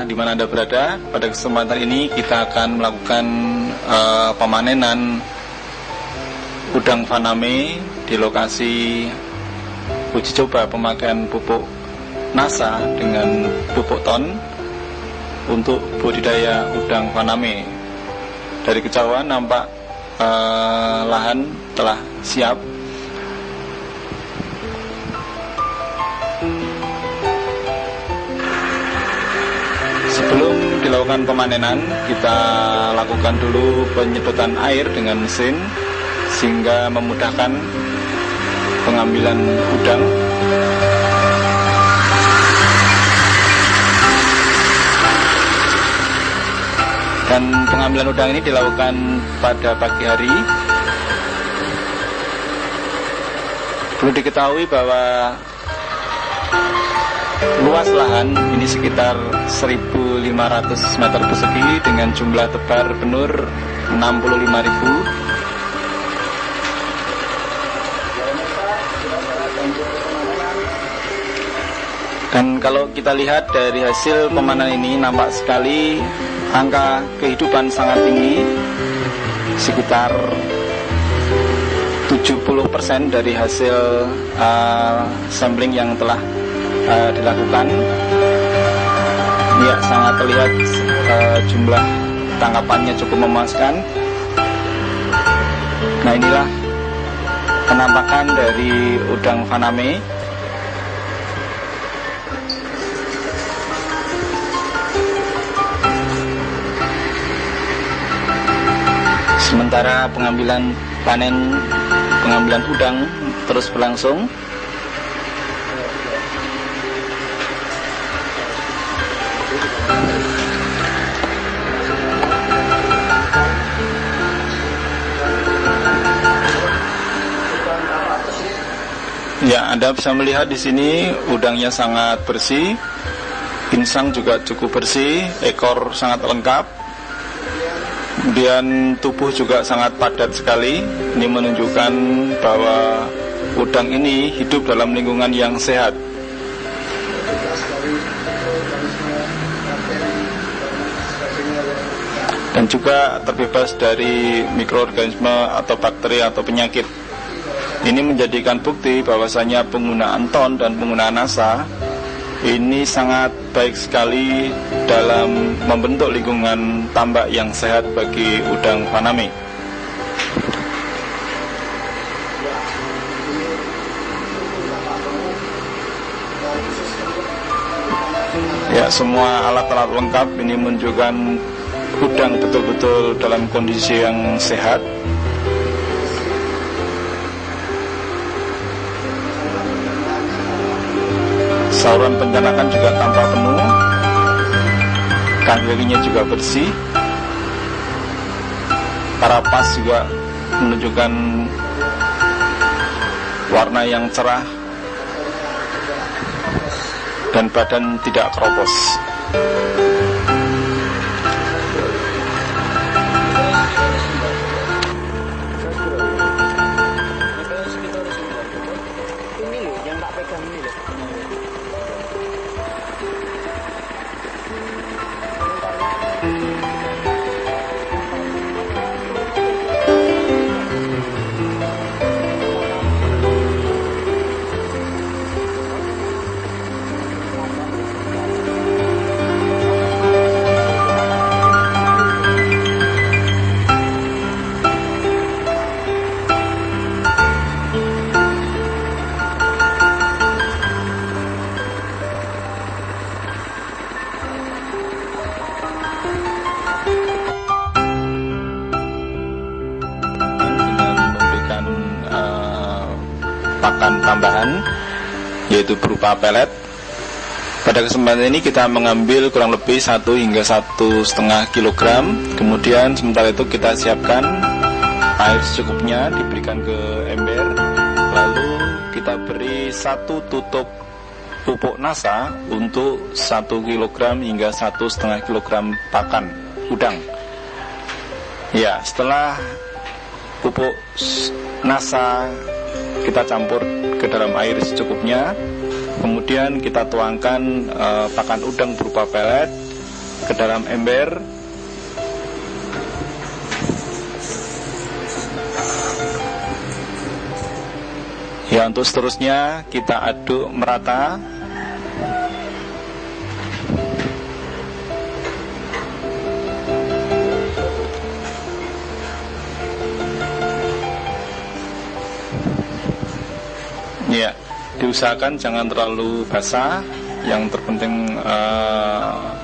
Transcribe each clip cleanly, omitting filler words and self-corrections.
Di mana Anda berada, pada kesempatan ini kita akan melakukan pemanenan udang faname di lokasi uji coba pemakaian pupuk NASA dengan pupuk ton untuk budidaya udang faname. Dari kejauhan nampak lahan telah siap. Sebelum dilakukan pemanenan, kita lakukan dulu penyedotan air dengan mesin sehingga memudahkan pengambilan udang. Dan pengambilan udang ini dilakukan pada pagi hari. Perlu diketahui bahwa luas lahan ini sekitar 1.500 meter persegi dengan jumlah tebar benur 65.000. Dan kalau kita lihat dari hasil pemanenan ini, nampak sekali angka kehidupan sangat tinggi, sekitar 70% dari hasil sampling yang telah dilakukan. Ya, sangat terlihat jumlah tangkapannya cukup memuaskan. Nah, inilah penampakan dari udang faname. Sementara pengambilan udang terus berlangsung. Ya, Anda bisa melihat di sini udangnya sangat bersih, insang juga cukup bersih, ekor sangat lengkap, kemudian tubuh juga sangat padat sekali. Ini menunjukkan bahwa udang ini hidup dalam lingkungan yang sehat. Dan juga terbebas dari mikroorganisme atau bakteri atau penyakit. Ini menjadikan bukti bahwasanya penggunaan ton dan penggunaan NASA ini sangat baik sekali dalam membentuk lingkungan tambak yang sehat bagi udang faname. Ya, semua alat-alat lengkap ini menunjukkan udang betul-betul dalam kondisi yang sehat. Saluran pencernaan juga tampak penuh, kandungannya juga bersih, karapas juga menunjukkan warna yang cerah, dan badan tidak keropos. pakan tambahan, yaitu berupa pelet. Pada kesempatan ini kita mengambil kurang lebih 1 hingga 1,5 kg. Kemudian sementara itu kita siapkan air secukupnya, diberikan ke ember. Lalu kita beri 1 tutup pupuk NASA untuk 1 kg hingga 1,5 kg pakan udang. Ya, setelah pupuk nasa kita campur ke dalam air secukupnya, kemudian kita tuangkan pakan udang berupa pelet ke dalam ember. Ya, untuk seterusnya kita aduk merata. Ya, diusahakan jangan terlalu basah. Yang terpenting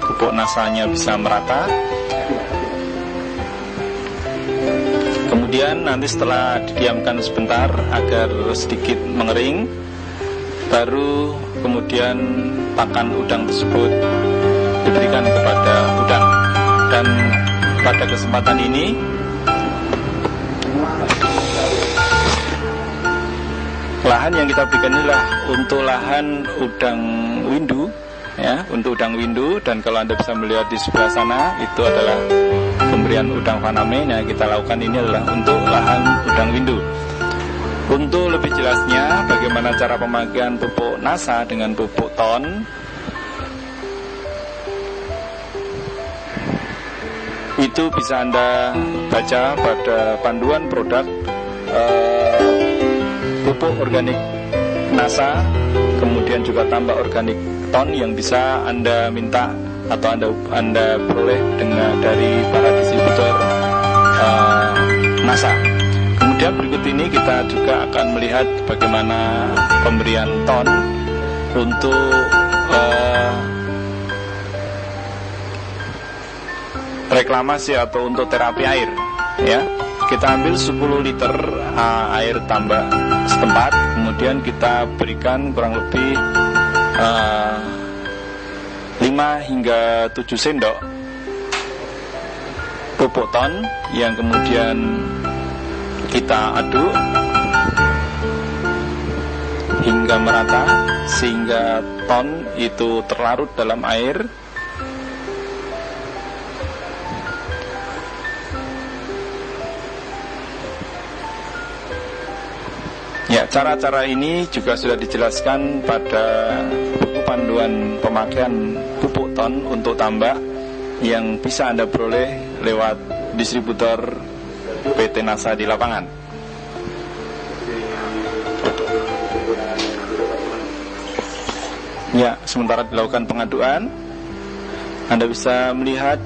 pupuk nasanya bisa merata. Kemudian nanti setelah didiamkan sebentar agar sedikit mengering, baru kemudian pakan udang tersebut diberikan kepada udang. Dan pada kesempatan ini lahan yang kita berikan inilah untuk lahan udang windu, ya, untuk udang windu. Dan kalau Anda bisa melihat di sebelah sana, itu adalah pemberian udang faname. Nah, kita lakukan ini adalah untuk lahan udang windu. Untuk lebih jelasnya bagaimana cara pemakaian pupuk nasa dengan pupuk ton, itu bisa Anda baca pada panduan produk pupuk organik nasa, kemudian juga tambah organik ton yang bisa Anda minta atau Anda peroleh dari para distributor nasa. Kemudian berikut ini kita juga akan melihat bagaimana pemberian ton untuk reklamasi atau untuk terapi air, ya. Kita ambil 10 liter air tambak setempat, kemudian kita berikan kurang lebih 5 hingga 7 sendok pupuk ton yang kemudian kita aduk hingga merata sehingga ton itu terlarut dalam air. Ya, cara-cara ini juga sudah dijelaskan pada buku panduan pemakaian pupuk ton untuk tambak yang bisa Anda peroleh lewat distributor PT Nasa di lapangan. Ya, sementara dilakukan pengaduan, Anda bisa melihat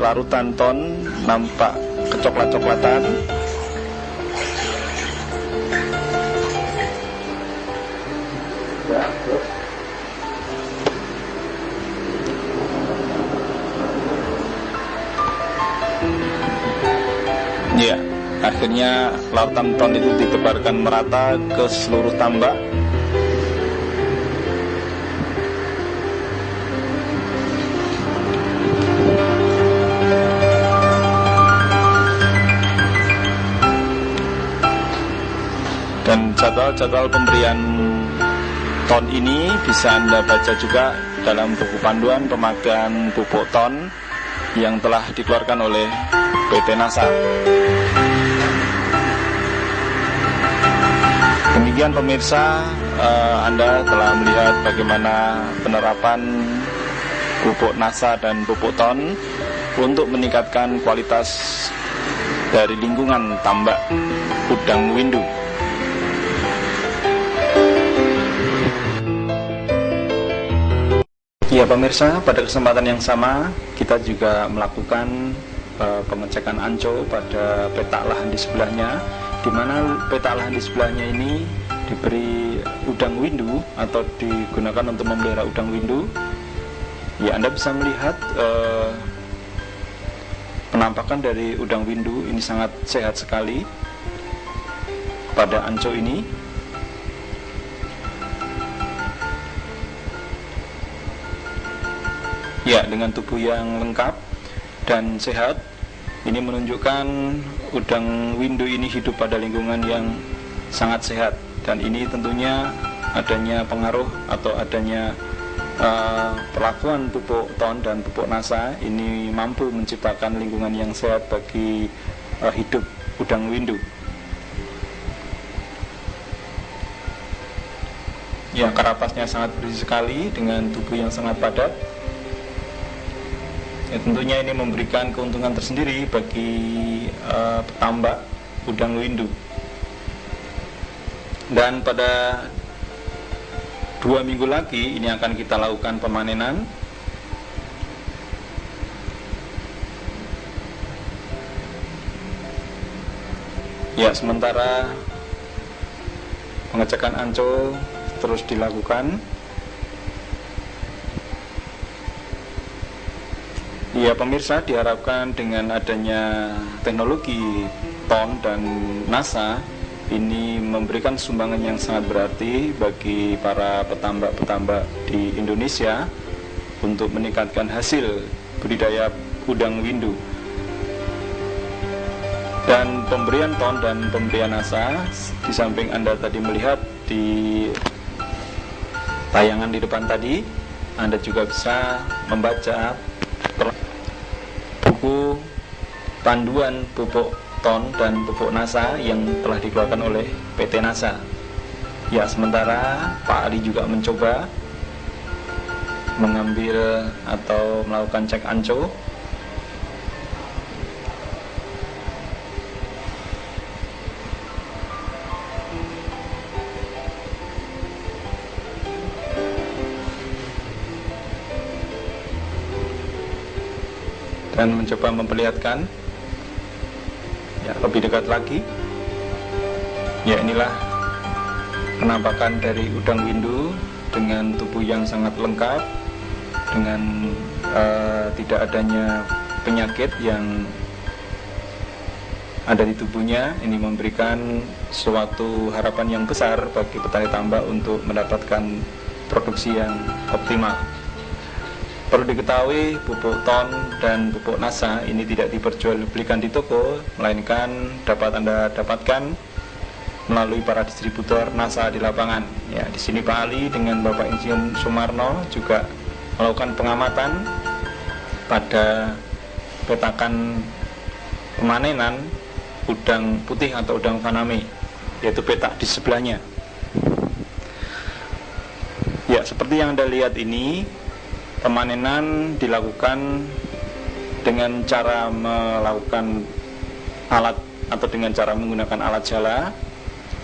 larutan ton nampak kecoklat-coklatan. Ya, akhirnya larutan ton itu ditebarkan merata ke seluruh tambak. Dan jadwal-jadwal pemberian ton ini bisa Anda baca juga dalam buku panduan pemakaian pupuk ton yang telah dikeluarkan oleh PT Nasa. Demikian pemirsa, Anda telah melihat bagaimana penerapan pupuk nasa dan pupuk ton untuk meningkatkan kualitas dari lingkungan tambak udang windu. Ya pemirsa, pada kesempatan yang sama kita juga melakukan pengecekan anco pada petak lahan di sebelahnya, di mana petak lahan di sebelahnya ini diberi udang windu atau digunakan untuk memelihara udang windu. Ya, Anda bisa melihat penampakan dari udang windu ini sangat sehat sekali pada anco ini. Ya, dengan tubuh yang lengkap dan sehat, ini menunjukkan udang windu ini hidup pada lingkungan yang sangat sehat. Dan ini tentunya adanya pengaruh atau adanya perlakuan pupuk ton dan pupuk NASA ini mampu menciptakan lingkungan yang sehat bagi hidup udang windu. Ya, karapasnya sangat berisi sekali dengan tubuh yang sangat padat. Ya, tentunya ini memberikan keuntungan tersendiri bagi petambak udang windu. Dan pada 2 minggu lagi ini akan kita lakukan pemanenan. Ya, sementara pengecekan ancol terus dilakukan. Ya pemirsa, diharapkan dengan adanya teknologi ton dan NASA ini memberikan sumbangan yang sangat berarti bagi para petambak-petambak di Indonesia untuk meningkatkan hasil budidaya udang windu. Dan pemberian ton dan pemberian NASA, di samping Anda tadi melihat di tayangan di depan tadi, Anda juga bisa membaca buku panduan pupuk ton dan pupuk NASA yang telah dikeluarkan oleh PT NASA. Ya, sementara Pak Ali juga mencoba mengambil atau melakukan cek anco. Dan mencoba memperlihatkan ya lebih dekat lagi. Ya, inilah penampakan dari udang windu dengan tubuh yang sangat lengkap, dengan tidak adanya penyakit yang ada di tubuhnya. Ini memberikan suatu harapan yang besar bagi petani tambak untuk mendapatkan produksi yang optimal. Perlu diketahui, pupuk ton dan pupuk NASA ini tidak diperjualbelikan di toko, melainkan dapat Anda dapatkan melalui para distributor NASA di lapangan. Ya, di sini Pak Ali dengan Bapak Insinyur Sumarno juga melakukan pengamatan pada petakan pemanenan udang putih atau udang faname, yaitu petak di sebelahnya. Ya, seperti yang Anda lihat ini, pemanenan dilakukan dengan cara melakukan alat atau dengan cara menggunakan alat jala.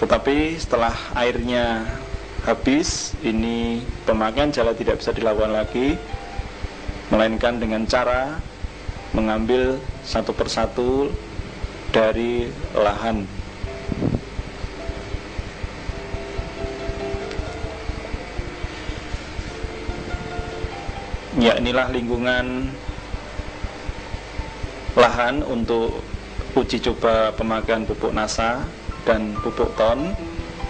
Tetapi setelah airnya habis, ini pemakaian jala tidak bisa dilakukan lagi, melainkan dengan cara mengambil satu persatu dari lahan. Ya, inilah lingkungan lahan untuk uji coba pemakaian pupuk NASA dan pupuk ton,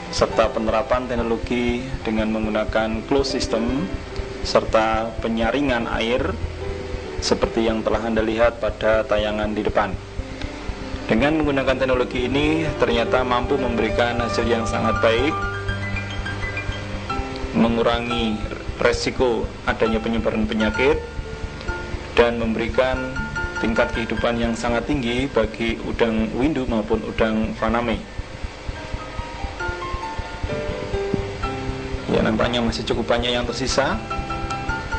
serta penerapan teknologi dengan menggunakan closed system serta penyaringan air seperti yang telah Anda lihat pada tayangan di depan. Dengan menggunakan teknologi ini ternyata mampu memberikan hasil yang sangat baik, mengurangi resiko adanya penyebaran penyakit, dan memberikan tingkat kehidupan yang sangat tinggi bagi udang windu maupun udang faname. Ya, nampaknya masih cukup banyak yang tersisa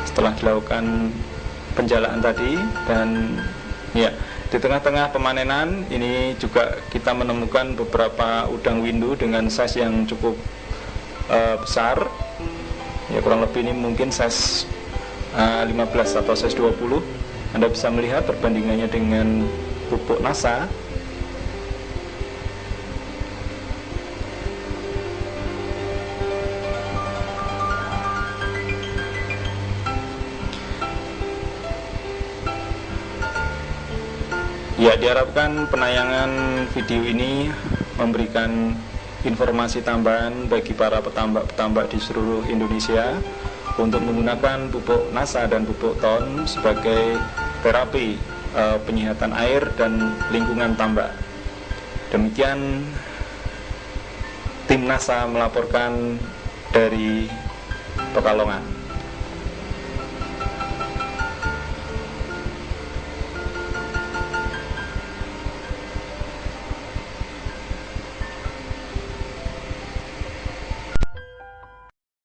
setelah dilakukan penjalaan tadi. Dan ya, di tengah-tengah pemanenan ini juga kita menemukan beberapa udang windu dengan size yang cukup besar. Ya, kurang lebih ini mungkin size 15 atau size 20. Anda bisa melihat perbandingannya dengan pupuk NASA. Ya, diharapkan penayangan video ini memberikan informasi tambahan bagi para petambak-petambak di seluruh Indonesia untuk menggunakan pupuk NASA dan pupuk ton sebagai terapi penyihatan air dan lingkungan tambak. Demikian tim NASA melaporkan dari Pekalongan.